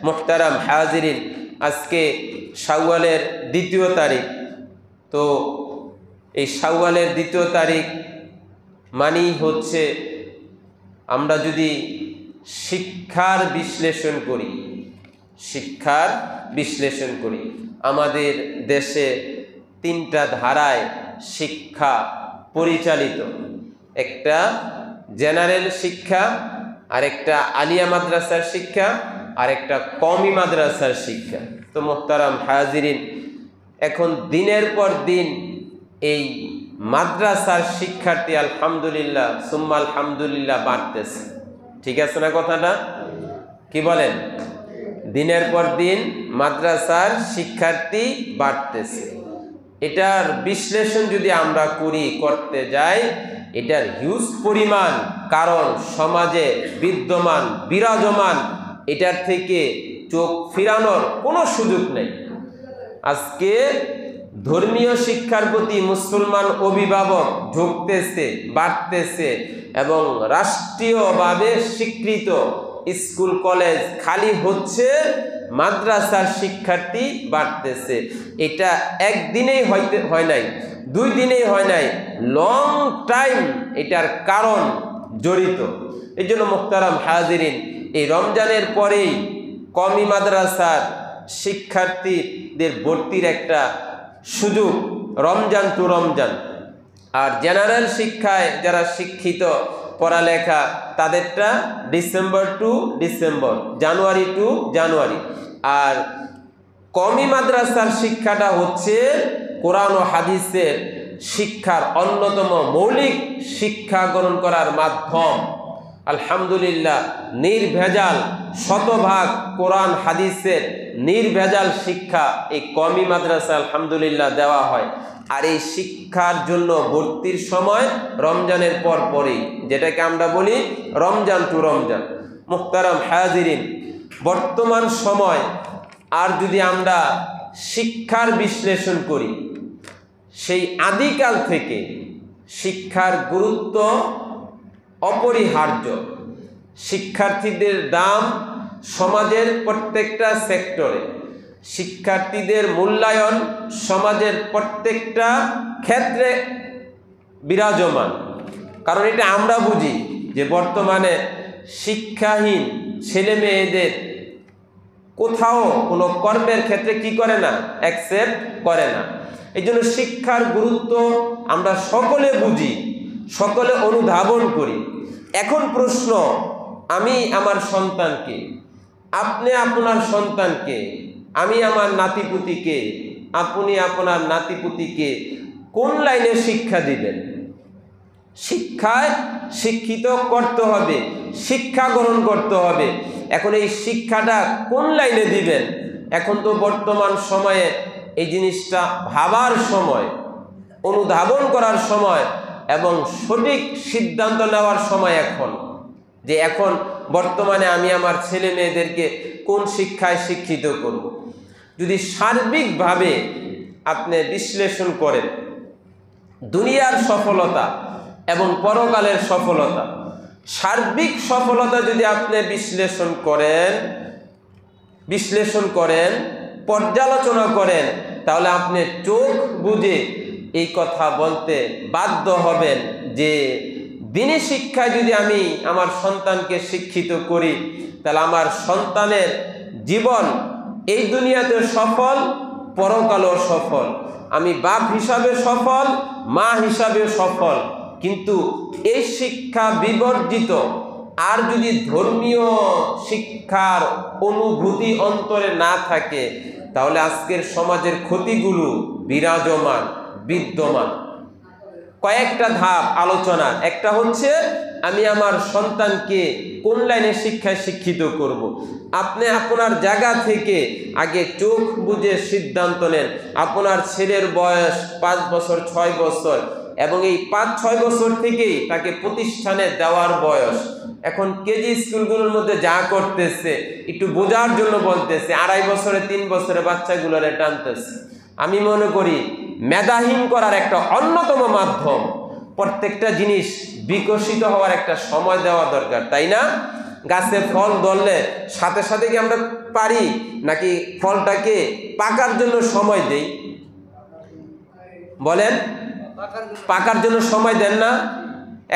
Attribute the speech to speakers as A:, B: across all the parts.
A: মুহতারাম হাজিরিন, আজকে শাওয়ালের 2য় তারিখ। তো এই শাওয়ালের 2য় তারিখ মানেই হচ্ছে আমরা যদি শিক্ষার বিশ্লেষণ করি, আমাদের দেশে 3টা ধারায় শিক্ষা পরিচালিত। একটা জেনারেল শিক্ষা, আরেকটা আলিয়া মাদ্রাসার শিক্ষা, আরেকটা কওমি মাদ্রাসার শিক্ষা। তো মুহতারাম হাজিরিন, এখন দিনের পর দিন এই মাদ্রাসার শিক্ষার্থী আলহামদুলিল্লাহ সুম্মা আলহামদুলিল্লাহ বাড়তেছে। ঠিক আছে না কথাটা? কি বলেন? দিনের পর দিন মাদ্রাসার শিক্ষার্থী বাড়তেছে। এটার বিশ্লেষণ যদি আমরা করতে যাই, এটার হিউজ পরিমাণ কারণ সমাজে বিরাজমান, এটার থেকে চোখ ফিরানোর কোনো সুযোগ নেই। আজকে ধর্মীয় শিক্ষার প্রতি মুসলমান অভিভাবক ঝুঁকতেছে, বাড়তেছে, এবং রাষ্ট্রীয়ভাবে স্বীকৃত স্কুল কলেজ খালি হচ্ছে, মাদ্রাসার শিক্ষার্থী বাড়তেছে। এটা একদিনেই হয় নাই, 2 দিনেই হয় নাই, লং টাইম এটার কারণ জড়িত। এই জন্য মুহতারাম হাজিরিন, এই রমজানের পরেই কওমি মাদ্রাসার শিক্ষার্থীদের ভর্তির একটা সুযোগ, রমজান টু রমজান। আর জেনারেল শিক্ষায় যারা শিক্ষিত পড়ালেখা, তাদেরটা December to December, January to January. আর কওমি মাদ্রাসার শিক্ষাটা হচ্ছে কোরআন ও হাদিসের শিক্ষার অন্যতম মৌলিক শিক্ষা গ্রহণ করার মাধ্যম। আলহামদুলিল্লাহ, নির্ভেজাল, শতভাগ কোরআন হাদিসের নির্ভেজাল শিক্ষা এই কওমি মাদ্রাসা আলহামদুলিল্লাহ দেওয়া হয়। আর এই শিক্ষার জন্য ভর্তির সময় রমজানের পরেই, যেটাকে আমরা বলি রমজান টু রমজান। মুহতারাম হাজিরিন, বর্তমান সময় আর যদি আমরা শিক্ষার বিশ্লেষণ করি, সেই আদিকাল থেকে শিক্ষার গুরুত্ব অপরিহার্য। শিক্ষার্থীদের দাম সমাজের প্রত্যেকটা সেক্টরে, শিক্ষার্থীদের মূল্যায়ন সমাজের প্রত্যেকটা ক্ষেত্রে বিরাজমান। কারণ এটা আমরা বুঝি যে বর্তমানে শিক্ষাহীন ছেলে মেয়েদের কোথাও কোনো কর্মের ক্ষেত্রে কি করে না, অ্যাকসেপ্ট করে না। এই জন্য শিক্ষার গুরুত্ব আমরা সকলে বুঝি, সকলে অনুধাবন করি। এখন প্রশ্ন, আমি আমার সন্তানকে, আপনি আপনার সন্তানকে, আমি আমার নাতিপুতিকে, আপনি আপনার নাতিপুতিকে কোন লাইনে শিক্ষা দিবেন? শিক্ষায় শিক্ষিত করতে হবে, শিক্ষা গ্রহণ করতে হবে। এখন এই শিক্ষাটা কোন লাইনে দিবেন? এখন তো বর্তমান সময়ে এই জিনিসটা ভাবার সময়, অনুধাবন করার সময় এবং সঠিক সিদ্ধান্ত নেওয়ার সময় এখন, যে এখন বর্তমানে আমি আমার ছেলে মেয়েদেরকে কোন শিক্ষায় শিক্ষিত করব। যদি সার্বিকভাবে আপনি বিশ্লেষণ করেন, দুনিয়ার সফলতা এবং পরকালের সফলতা, সার্বিক সফলতা যদি আপনি বিশ্লেষণ করেন, পর্যালোচনা করেন, তাহলে আপনি চোখ বুজে এই কথা বলতে বাধ্য হবেন যে দিনী শিক্ষায় যদি আমি আমার সন্তানকে শিক্ষিত করি, তাহলে আমার সন্তানের জীবন এই দুনিয়াতে সফল, পরকালও সফল। আমি বাপ হিসাবে সফল, মা হিসাবে সফল। কিন্তু এই শিক্ষা বিবর্জিত আর যদি ধর্মীয় শিক্ষার অনুভূতি অন্তরে না থাকে, তাহলে আজকের সমাজের ক্ষতিগুলো বিদ্যমান। কয়েকটা ধাপ আলোচনার। একটা হচ্ছে আমি আমার সন্তানকে কোন লাইনে শিক্ষায় শিক্ষিত করব। আপনি আপনার জায়গা থেকে আগে চোখ বুঝে সিদ্ধান্ত নেন। আপনার ছেলের বয়স 5 বছর 6 বছর, এবং এই 5-6 বছর থেকেই তাকে প্রতিষ্ঠানে দেওয়ার বয়স। এখন কেজি স্কুলগুলোর মধ্যে যা করতেছে একটু বোঝার জন্য বলতেছে, 2.5 বছরে 3 বছরে বাচ্চাগুলোরে টানতেছে। আমি মনে করি মেধাহীন করার একটা অন্যতম মাধ্যম। প্রত্যেকটা জিনিস বিকশিত হওয়ার একটা সময় দেওয়া দরকার, তাই না? গাছে ফল ধরলে সাথে সাথে কি আমরা পারি, নাকি ফলটাকে পাকার জন্য সময় দেই? বলেন, পাকার জন্য সময় দেন না?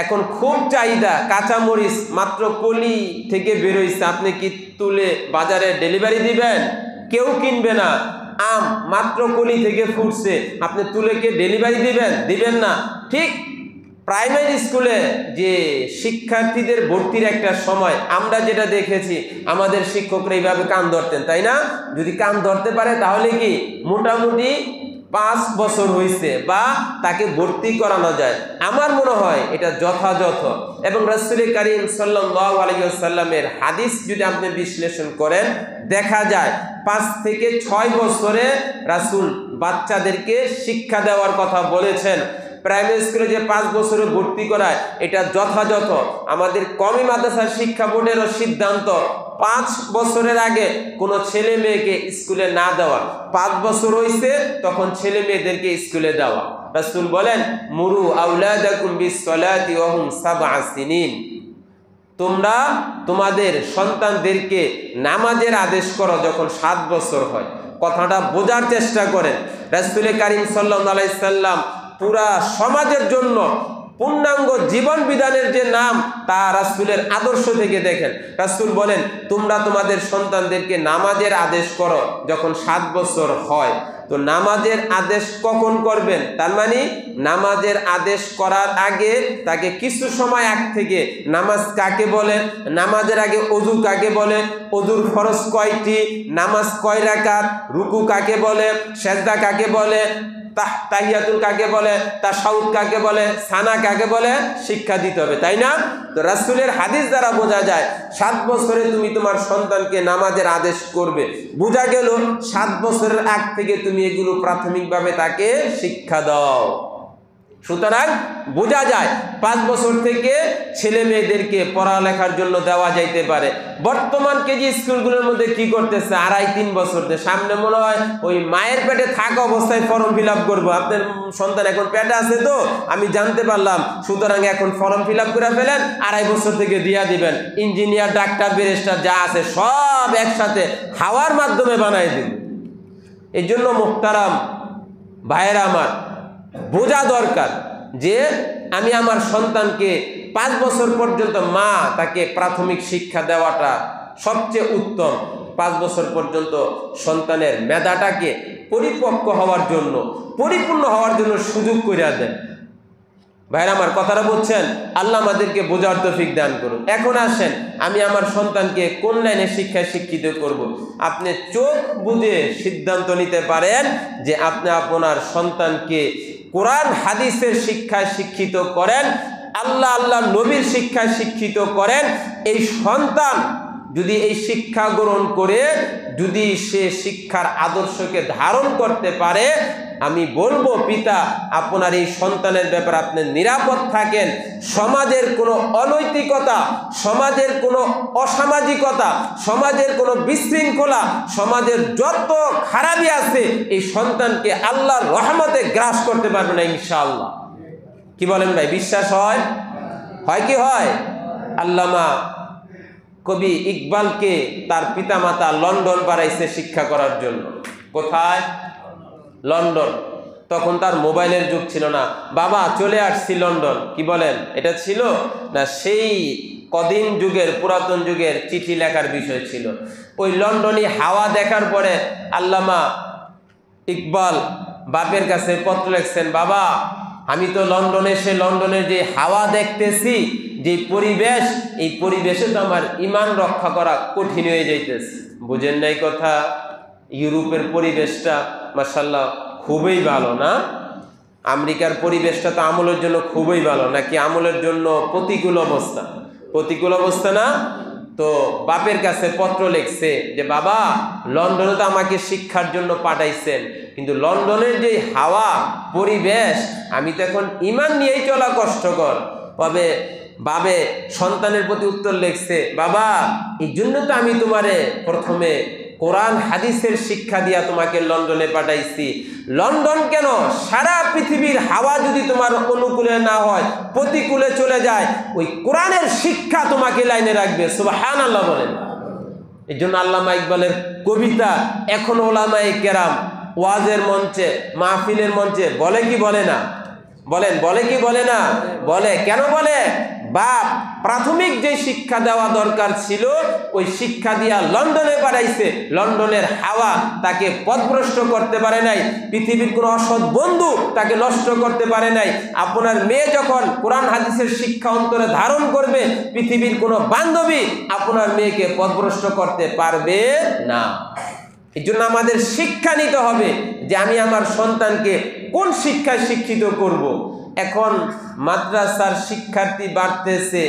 A: এখন খুব চাহিদা, কাঁচামরিচ মাত্র কলি থেকে বেরোইছে, আপনি কি তুলে বাজারে ডেলিভারি দিবেন? কেউ কিনবে না। আম মাত্র কলি থেকে ফুটছে, আপনি তুলে কে ডেলিভারি দিবেন? দিবেন না। ঠিক প্রাইমারি স্কুলে যে শিক্ষার্থীদের ভর্তির একটা সময় আমরা যেটা দেখেছি, আমাদের শিক্ষকরা এইভাবে কান ধরতেন, তাই না? যদি কান ধরতে পারে তাহলে কি মোটামুটি 5 বছর হয়েছে বা তাকে ভর্তি করানো যায়। আমার মনে হয় এটা যথাযথ। এবং রাসূল করিম সাল্লাল্লাহু আলাইহি ওয়াসাল্লামের হাদিস যদি আপনি বিশ্লেষণ করেন, দেখা যায় 5 থেকে 6 বছরে রাসূল বাচ্চাদেরকে শিক্ষা দেওয়ার কথা বলেছেন। প্রাইমারি স্কুলে যে 5 বছরে ভর্তি করায় এটা যথাযথ। আমাদের কওমি মাদ্রাসা শিক্ষা বোর্ডেরও সিদ্ধান্ত 5 বছরের আগে কোনো ছেলে মেয়েকে স্কুলে না দেওয়া। 5 বছর হইছে তখন ছেলে মেয়েদেরকে স্কুলে দেওয়া। রাসূল বলেন, মুরু আওলাদাকুম বিসসালাতি ওয়া হুম সাবআ সিনিন, তোমরা তোমাদের সন্তানদেরকে নামাজের আদেশ করো যখন 7 বছর হয়। কথাটা বোঝার চেষ্টা করেন। রাসূল করিম সাল্লাল্লাহু আলাইহি সাল্লাম পুরা সমাজের জন্য পূর্ণাঙ্গ জীবন বিধানের যে নাম, তা রাসূলের আদর্শ থেকে দেখেন। রাসূল বলেন, তোমরা তোমাদের সন্তানদেরকে নামাজের আদেশ করো যখন 7 বছর হয়। তো নামাজের আদেশ কখন করবেন? তার মানে নামাজের আদেশ করার আগে তাকে কিছু সময় আগ থেকে নামাজ কাকে বলে, নামাজের আগে ওযু কাকে বলে, ওযুর ফরজ কয়টি, নামাজ কয় রাকাত, রুকু কাকে বলে, সিজদা কাকে বলে, তাহিয়াতুল কাকে বলে, তাশাহুদ কাকে বলে, সানা কাকে বলে, শিক্ষা দিতে হবে, তাই না? তো রাসূলের হাদিস দ্বারা বোঝা যায় 7 বছরে তুমি তোমার সন্তানকে নামাজের আদেশ করবে। বোঝা গেল 7 বছরের আগ থেকে তুমি এগুলো প্রাথমিকভাবে তাকে শিক্ষা দাও। সুতরাং বোঝা যায় 5 বছর থেকে ছেলে মেয়েদেরকে পড়ালেখার জন্য দেওয়া যাইতে পারে। বর্তমান কেজি স্কুলগুলোর মধ্যে কি করতেছে, 2.5-3 বছর সামনে মনে হয় ওই মায়ের পেটে থাকা অবস্থায় ফর্ম ফিল আপ করবো। আপনার সন্তান এখন পেটে আছে তো আমি জানতে পারলাম, সুতরাং এখন ফর্ম ফিল আপ করে ফেলেন, 2.5 বছর থেকে দিয়া দিবেন। ইঞ্জিনিয়ার, ডাক্তার, ব্যারিস্টার যা আছে সব একসাথে হাওয়ার মাধ্যমে বানাই দিন। এই জন্য মুহতারাম ভাইয়েরা আমার, বোঝা দরকার যে আমি আমার সন্তানকে 5 বছর পর্যন্ত মা তাকে প্রাথমিক শিক্ষা দেওয়াটা সবচেয়ে উত্তম। 5 বছর পর্যন্ত সন্তানের মেধাটাকে পরিপক্ক হওয়ার জন্য, পরিপূর্ণ হওয়ার জন্য সুযোগ করে দেন। ভাইরা আমার কথাটা বুঝছেন? আল্লাহ আমাদেরকে বোঝার তৌফিক দান করুন। এখন আসেন, আমি আমার সন্তানকে কোন লাইনে শিক্ষায় শিক্ষিত করব। আপনি চোখ বুঝে সিদ্ধান্ত নিতে পারেন যে আপনি আপনার সন্তানকে কোরআন হাদিসের শিক্ষায় শিক্ষিত করেন, আল্লাহ নবীর শিক্ষায় শিক্ষিত করেন। এই সন্তান যদি এই শিক্ষা গ্রহণ করে যদি সে শিক্ষার আদর্শকে ধারণ করতে পারে, আমি বলবো পিতা আপনার এই সন্তানের ব্যাপারে আপনি নিরাপদ থাকেন। সমাজের কোনো অনৈতিকতা, সমাজের কোনো অসামাজিকতা, সমাজের কোনো বিশৃঙ্খলা, সমাজের যত খারাপই আছে এই সন্তানকে আল্লাহর রহমতে গ্রাস করতে পারবে না ইনশাআল্লাহ। কি বলেন ভাই, বিশ্বাস হয়? হয় কি হয়? আল্লামা কবি ইকবালকে তার পিতামাতা লন্ডন পাঠাইছে শিক্ষা করার জন্য। কোথায়? লন্ডন। তখন তার মোবাইলের যুগ ছিল না। বাবা চলে আসছি লন্ডন। কি বলেন, এটা ছিল না সেই কদিন যুগের, পুরাতন যুগের চিঠি লেখার বিষয় ছিল। ওই লন্ডনে হাওয়া দেখার পরে আল্লামা ইকবাল বাপের কাছে পত্র লিখছেন, বাবা আমি তো লন্ডনে এসে লন্ডনের যে হাওয়া দেখতেছি, যে পরিবেশ, এই পরিবেশে তো আমার ঈমান রক্ষা করা কঠিন হয়ে যাইতেছে। বুঝেন নাই কথা? ইউরোপের পরিবেশটা মাশাআল্লাহ খুবই ভালো না? আমেরিকার পরিবেশটা তো আমলের জন্য খুবই ভালো, নাকি আমলের জন্য প্রতিকূল অবস্থা? প্রতিকূল অবস্থা না? তো বাপের কাছে পত্র লিখছে যে বাবা লন্ডনে তো আমাকে শিক্ষার জন্য পাঠাইছেন, কিন্তু লন্ডনের যে হাওয়া পরিবেশ, আমি তো এখন ঈমান নিয়েই চলা কষ্টকর। তবে বাবে সন্তানের প্রতি উত্তর লিখছে, বাবা এই জন্য তো আমি তোমারে প্রথমে কোরআন হাদিসের শিক্ষা দিয়া তোমাকে লন্ডনে পাঠাইছি। লন্ডন কেন, সারা পৃথিবীর হাওয়া যদি তোমার অনুকূলে না হয়, প্রতিকূলে চলে যায়, ওই কোরআনের শিক্ষা তোমাকে লাইনে রাখবে। সুবহানাল্লাহ বলেন। এই জন্য আল্লামা ইকবালের কবিতা এখন ওলামায়ে কেরাম ওয়াজের মঞ্চে, মাহফিলের মঞ্চে বলে কি বলে না? বলেন, বলে কি বলে না? বলে। কেন বলে? বাপ প্রাথমিক যে শিক্ষা দেওয়া দরকার ছিল ওই শিক্ষা দিয়া লন্ডনে পাঠাইছে। লন্ডনের হাওয়া তাকে পথভ্রষ্ট করতে পারে নাই, পৃথিবীর কোনো অসৎ বন্ধু তাকে নষ্ট করতে পারে নাই। আপনার মেয়ে যখন কোরআন হাদিসের শিক্ষা অন্তরে ধারণ করবে, পৃথিবীর কোনো বান্ধবী আপনার মেয়েকে পথভ্রষ্ট করতে পারবে না। এই জন্য আমাদের শিক্ষা নিতে হবে যে আমি আমার সন্তানকে কোন শিক্ষায় শিক্ষিত করব। এখন মাদ্রাসার শিক্ষার্থী বাড়তেছে,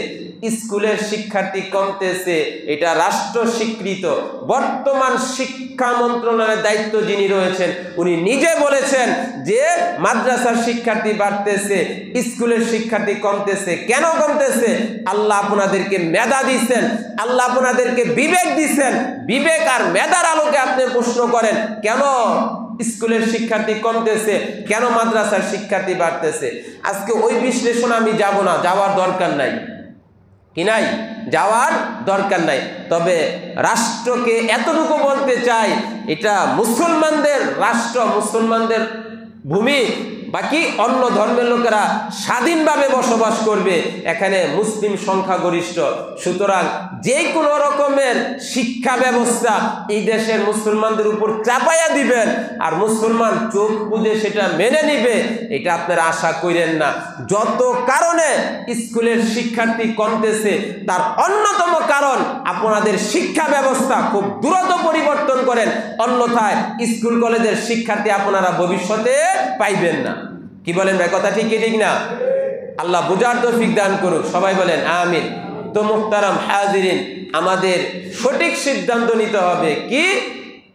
A: স্কুলের শিক্ষার্থী কমতেছে, এটা রাষ্ট্র স্বীকৃত। বর্তমান শিক্ষা মন্ত্রণালয়ের দায়িত্ব যিনি রয়েছেন উনি নিজে বলেছেন যে মাদ্রাসার শিক্ষার্থী বাড়তেছে, স্কুলের শিক্ষার্থী কমতেছে। কেন কমতেছে? আল্লাহ আপনাদেরকে মেধা দিচ্ছেন, আল্লাহ আপনাদেরকে বিবেক দিচ্ছেন। বিবেক আর মেধার আলোকে আপনি প্রশ্ন করেন কেন স্কুলের শিক্ষার্থী কমতেছে, কেন মাদ্রাসার শিক্ষার্থী বাড়তেছে। আজকে ওই বিশ্লেষণ আমি যাব না, যাওয়ার দরকার নাই, কি নাই, যাওয়ার দরকার নাই। তবে রাষ্ট্রকে এতটুকু বলতে চাই, এটা মুসলমানদের রাষ্ট্র, মুসলমানদের ভূমি, বাকি অন্য ধর্মের লোকেরা স্বাধীনভাবে বসবাস করবে। এখানে মুসলিম সংখ্যাগরিষ্ঠ, সুতরাং যে কোনো রকমের শিক্ষা ব্যবস্থা এই দেশের মুসলমানদের উপর চাপাইয়া দিবেন আর মুসলমান চোখ বুজে সেটা মেনে নিবে, এটা আপনারা আশা করেন না। যত কারণে স্কুলের শিক্ষার্থী কমতেছে তার অন্যতম কারণ আপনাদের শিক্ষা ব্যবস্থা খুব দ্রুত পরিবর্তন করেন, অন্যথায় স্কুল কলেজের শিক্ষার্থী আপনারা ভবিষ্যতে পাইবেন না। কি বলেন ভাই, কথা ঠিক কি ঠিক না? আল্লাহ বুঝার তৌফিক দান করুক, সবাই বলেন আমিন। তো মুহতারাম হাজিরিন, আমাদের সঠিক সিদ্ধান্ত নিতে হবে কি?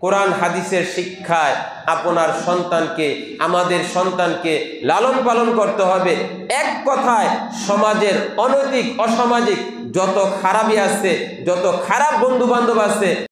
A: কোরআন হাদিসের শিক্ষায় আপনার সন্তানকে, আমাদের সন্তানকে লালন পালন করতে হবে। এক কথায় সমাজের অনৈতিক অসামাজিক যত খারাপই আছে, যত খারাপ বন্ধু বান্ধব আছে,